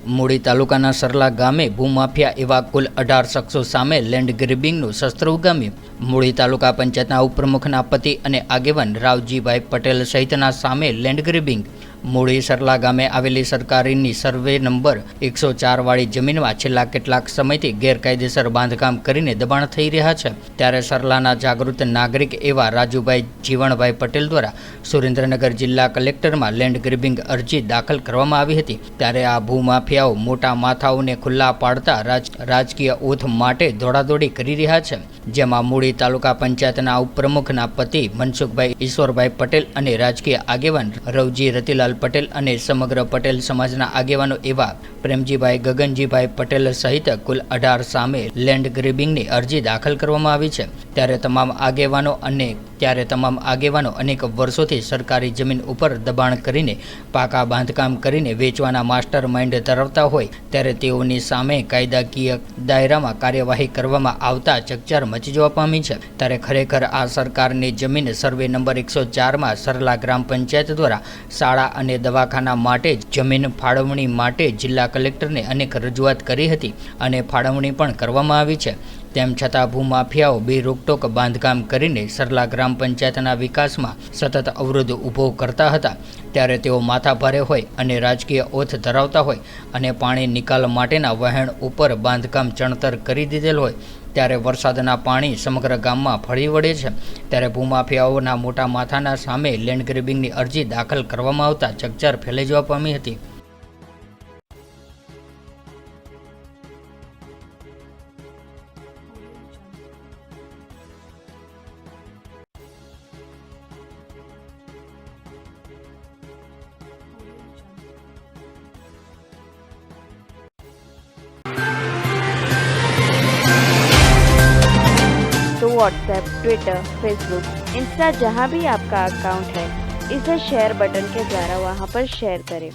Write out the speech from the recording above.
મૂળી તાલુકાના સરલા ગામે ભૂમાફિયા એવા કુલ 18 શખ્સો સામે લેન્ડ ગ્રેબિંગનું શસ્ત્ર ઉગામ્યું। મૂળી તાલુકા પંચાયતના ઉપપ્રમુખના પતિ અને આગેવાન રાવજીભાઈ પટેલ સહિતના સામે લેન્ડ ગ્રેબિંગ। મૂળી સરલા ગામે આવેલી સરકારીની સર્વે નંબર 104 વાળી જમીનમાં છેલ્લા કેટલાક સમયથી ગેરકાયદેસર બાંધકામ કરીને દબાણ થઈ રહ્યા છે। ત્યારે સરલાના જાગૃત નાગરિક એવા રાજુભાઈ જીવણભાઈ પટેલ દ્વારા સુરેન્દ્રનગર જિલ્લા કલેક્ટરમાં લેન્ડ ગ્રેબિંગ અરજી દાખલ કરવામાં આવી હતી। ત્યારે આ ભૂમાફિયાઓ મોટા માથાઓને ખુલ્લા પાડતા રાજકીય ઓથ માટે દોડાદોડી કરી રહ્યા છે, જેમાં મૂળી તાલુકા પંચાયતના ઉપપ્રમુખના પતિ મનસુખભાઈ ઈશ્વરભાઈ પટેલ અને રાજકીય આગેવાન રવજી રતિલાલ પટેલ અને સમગ્ર પટેલ સમાજના આગેવાનો એવા પ્રેમજીભાઈ ગગનજીભાઈ પટેલ સહિત કુલ 18 સામે લેન્ડ ગ્રેબિંગની અરજી દાખલ કરવામાં આવી છે। ત્યારે તમામ આગેવાનો અનેક વર્ષોથી સરકારી જમીન ઉપર દબાણ કરીને પાકા બાંધકામ કરીને વેચવાના માસ્ટર માઇન્ડ ધરાવતા હોય ત્યારે તેઓની સામે કાયદાકીય દાયરામાં કાર્યવાહી કરવામાં આવતા ચકચાર મચી જવા પામી છે। ત્યારે ખરેખર આ સરકારની જમીન સર્વે નંબર 104માં સરલા ગ્રામ પંચાયત દ્વારા શાળા અને દવાખાના માટે જમીન ફાળવણી માટે જિલ્લા કલેક્ટરને અનેક રજૂઆત કરી હતી અને ફાળવણી પણ કરવામાં આવી છે। તેમ છતાં ભૂમાફિયાઓ બેરોકટોક બાંધકામ કરીને સરલા ગ્રામ પંચાયતના વિકાસમાં સતત અવરોધ ઊભો કરતા હતા। ત્યારે તેઓ માથાભારે હોય અને રાજકીય ઓથ ધરાવતા હોય અને પાણી નિકાલ માટેના વહેણ ઉપર બાંધકામ ચણતર કરી દીધેલ હોય ત્યારે વરસાદના પાણી સમગ્ર ગામમાં ફરી વળે છે। ત્યારે ભૂમાફિયાઓના મોટા માથાના સામે લેન્ડ ગ્રેબિંગની અરજી દાખલ કરવામાં આવતા ચકચાર ફેલાઈ જવા પામી હતી। तो व्हाट्सएप, ट्विटर, फेसबुक, इंस्टा जहाँ भी आपका अकाउंट है, इसे शेयर बटन के द्वारा वहाँ पर शेयर करें।